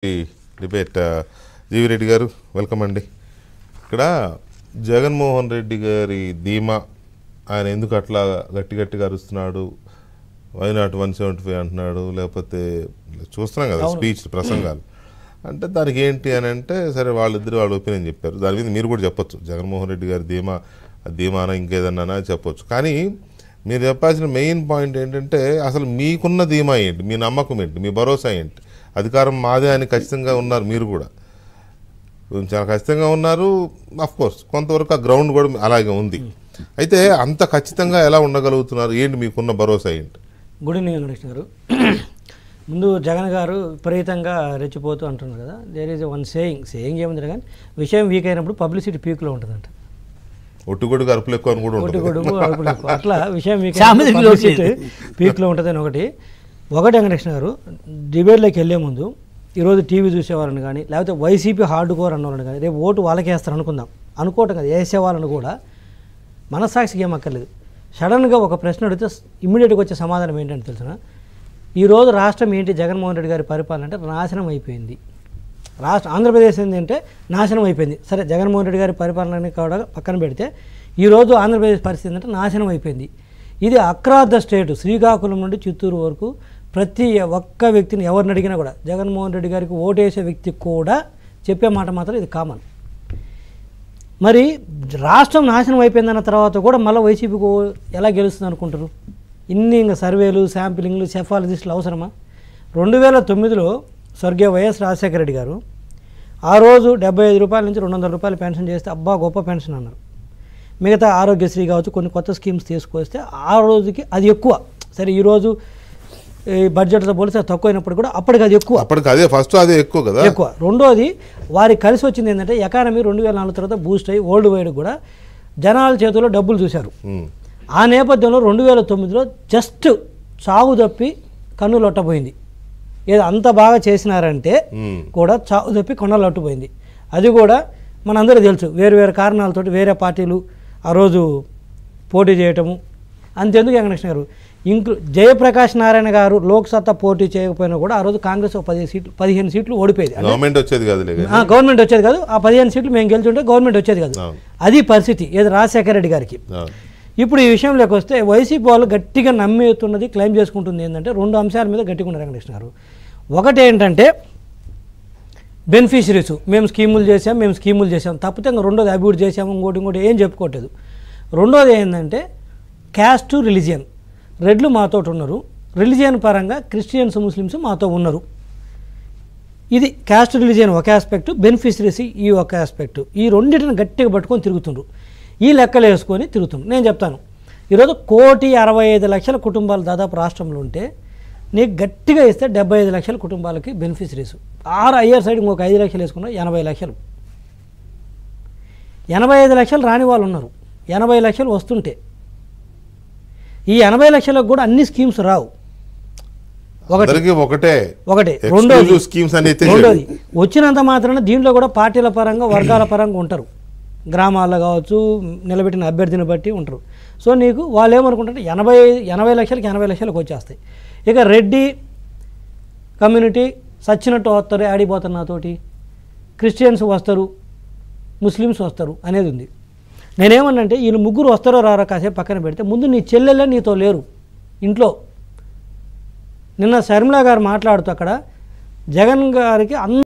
Debate జీవి రెడ్డి గారు welcome అండి. ఇక్కడ జగన్మోహన్ రెడ్డి గారి ధీమా, ఆయన ఎందుకు అట్లా గట్టిగా అరుస్తున్నాడు, వైనాట్ 175 అంటున్నాడు, లేకపోతే చూస్తున్నాం కదా స్పీచ్ ప్రసంగాలు అంటే దానికి ఏంటి అని అంటే, సరే వాళ్ళిద్దరు వాళ్ళ ఒపీనియన్ చెప్పారు. దాని మీద మీరు కూడా చెప్పొచ్చు, జగన్మోహన్ రెడ్డి గారి ధీమానా ఇంకేదన్నా చెప్పొచ్చు. కానీ మీరు చెప్పాల్సిన మెయిన్ పాయింట్ ఏంటంటే, అసలు మీకున్న ధీమా ఏంటి, మీ నమ్మకం ఏంటి, మీ భరోసా ఏంటి? అధికారం మాదే అని ఖచ్చితంగా ఉన్నారు, మీరు కూడా చాలా ఖచ్చితంగా ఉన్నారు. అఫ్కోర్స్ కొంతవరకు ఆ గ్రౌండ్ కూడా అలాగే ఉంది. అయితే అంత ఖచ్చితంగా ఎలా ఉండగలుగుతున్నారు, ఏంటి మీకున్న భరోసా ఏంటి? గుడ్ ఈవినింగ్ వెంకటేష్ గారు. ముందు జగన్ గారు విపరీతంగా రెచ్చిపోతూ అంటున్నారు కదా, దేర్ ఈజ్ వన్ సేయింగ్ ఏముంది కానీ, విషయం వీక్ అయినప్పుడు పబ్లిసిటీ పీక్లో ఉంటుందంట. ఒట్టుగొడుగు అరుపులు ఎక్కువ అని కూడా ఒట్టుగొడుగు అరుపులు ఎక్కువ, అట్లా విషయం వీక్ పీక్లో ఉంటుందని ఒకటి వెంకటేష్ గారు. డిబేట్లోకి వెళ్ళే ముందు ఈరోజు టీవీ చూసేవాళ్ళని కానీ, లేకపోతే వైసీపీ హార్డ్ కోర్ అన్నవాళ్ళని కానీ, రేపు ఓటు వాళ్ళకి వేస్తారు అనుకుందాం, అనుకోవటం కదా, వేసేవాళ్ళని కూడా మనస్సాక్షికి ఏమక్కర్లేదు. సడన్గా ఒక ప్రశ్న అడిగితే ఇమ్మీడియట్గా వచ్చే సమాధానం ఏంటంటే తెలిసిన, ఈరోజు రాష్ట్రం ఏంటి, జగన్మోహన్ రెడ్డి గారి పరిపాలన అంటే నాశనం అయిపోయింది. ఆంధ్రప్రదేశ్ ఏంటంటే నాశనం అయిపోయింది. సరే, జగన్మోహన్ రెడ్డి గారి పరిపాలన కూడా పక్కన పెడితే ఈరోజు ఆంధ్రప్రదేశ్ పరిస్థితి ఏంటంటే నాశనం అయిపోయింది. ఇది అక్రాస్ ద స్టేట్, శ్రీకాకుళం నుండి చిత్తూరు వరకు ప్రతి ఒక్క వ్యక్తిని ఎవరిని అడిగినా కూడా, జగన్మోహన్ రెడ్డి గారికి ఓటేసే వ్యక్తి కూడా చెప్పే మాట మాత్రం ఇది కామన్. మరి రాష్ట్రం నాశనం అయిపోయిందన్న తర్వాత కూడా మళ్ళీ వైసీపీకి ఎలా గెలుస్తుంది అనుకుంటారు? ఇన్ని ఇంకా సర్వేలు, శాంపిలింగ్లు, సెఫాలజిస్టులు అవసరమా? 2009లో స్వర్గీయ వైఎస్ రాజశేఖర రెడ్డి గారు ఆ రోజు 75 రూపాయల నుంచి 200 రూపాయలు పెన్షన్ చేస్తే అబ్బా గొప్ప పెన్షన్ అన్నారు. మిగతా ఆరోగ్యశ్రీ కావచ్చు, కొన్ని కొత్త స్కీమ్స్ తీసుకొస్తే ఆ రోజుకి అది ఎక్కువ. సరే, ఈరోజు ఈ బడ్జెట్తో పోలిస్తే తక్కువైనప్పుడు కూడా అప్పటికి అది ఎక్కువ. అప్పటికి అదే ఫస్ట్ అదే ఎక్కువ కదా, ఎక్కువ. రెండోది వారికి కలిసి వచ్చింది ఏంటంటే, ఎకానమీ 2004 తర్వాత బూస్ట్ అయ్యి వరల్డ్ వైడ్ కూడా జనాల చేతుల్లో డబ్బులు చూశారు. ఆ నేపథ్యంలో 2009లో జస్ట్ చావు తప్పి కన్ను లొట్టపోయింది. ఏదో అంత బాగా చేసినారంటే కూడా చావు తప్పి కొన్న లొట్టపోయింది. అది కూడా మనందరూ తెలుసు, వేరు కారణాలతోటి వేరే పార్టీలు ఆ రోజు పోటీ చేయటము. అంతెందుకు వెంకటేష్ గారు, జయప్రకాష్ నారాయణ గారు లోక్సత్తా పోటీ చేయకపోయినా కూడా ఆ రోజు కాంగ్రెస్ 15 సీట్లు ఓడిపోయేది. గవర్నమెంట్ వచ్చేది కాదు, ఆ 15 సీట్లు మేము గెలుచుంటే గవర్నమెంట్ వచ్చేది కాదు. అది పరిస్థితి ఏది రాజశేఖర రెడ్డి గారికి. ఇప్పుడు ఈ విషయంలోకి వస్తే వైసీపీ వాళ్ళు గట్టిగా నమ్ముతున్నది, క్లెయిమ్ చేసుకుంటుంది ఏంటంటే, 2 అంశాల మీద గట్టిగా ఉన్నారు వెంకటేష్ గారు. ఒకటి ఏంటంటే బెనిఫిషరీస్, మేము స్కీములు చేసాం తప్పితే ఇంకా రెండోది అభివృద్ధి చేసాము, ఇంకోటి ఏం చెప్పుకోవట్లేదు. రెండోది ఏంటంటే క్యాస్ట్ రిలీజియన్, రెడ్లు మాతో ఉన్నారు, రిలీజియన్ పరంగా క్రిస్టియన్స్ ముస్లిమ్స్ మాతో ఉన్నారు. ఇది క్యాస్ట్ రిలీజియన్ ఒక ఆస్పెక్టు, బెనిఫిషరీస్ ఈ ఒక ఆస్పెక్టు. ఈ రెండింటిని గట్టిగా పట్టుకొని తిరుగుతుండ్రు, ఈ లెక్కలు వేసుకొని తిరుగుతుండ్రు. నేను చెప్తాను, ఈరోజు 1,65,00,000 కుటుంబాలు దాదాపు రాష్ట్రంలో ఉంటే, నీకు గట్టిగా ఇస్తే 75 లక్షల కుటుంబాలకి బెనిఫిషరీస్. అయ్యర్ సైడ్ ఇంకొక 5 లక్షలు వేసుకున్నా 80 లక్షలు. 85 లక్షలు రాని వాళ్ళు ఉన్నారు, 80 లక్షలు వస్తుంటే ఈ 80 లక్షలకు కూడా అన్ని స్కీమ్స్ రావు. ఒకటే. రెండోది వచ్చినంత మాత్రాన దీంట్లో కూడా పార్టీల పరంగా వర్గాల పరంగా ఉంటారు, గ్రామాల్లో కావచ్చు, నిలబెట్టిన అభ్యర్థిని బట్టి ఉంటారు. సో నీకు వాళ్ళు ఏమనుకుంటారంటే 80 లక్షలకి 80 లక్షలకు వచ్చేస్తాయి. ఇక రెడ్డి కమ్యూనిటీ సచ్చినట్టు వస్తారు, ఆడిపోతారు నాతోటి, క్రిస్టియన్స్ వస్తారు, ముస్లిమ్స్ వస్తారు అనేది ఉంది. నేనేమన్నంటే వీళ్ళు ముగ్గురు వస్తారో రారో కాసేపు పక్కన పెడితే, ముందు నీ చెల్లెళ్ళే నీతో లేరు ఇంట్లో. నిన్న శర్మిల గారు మాట్లాడుతూ అక్కడ జగన్ గారికి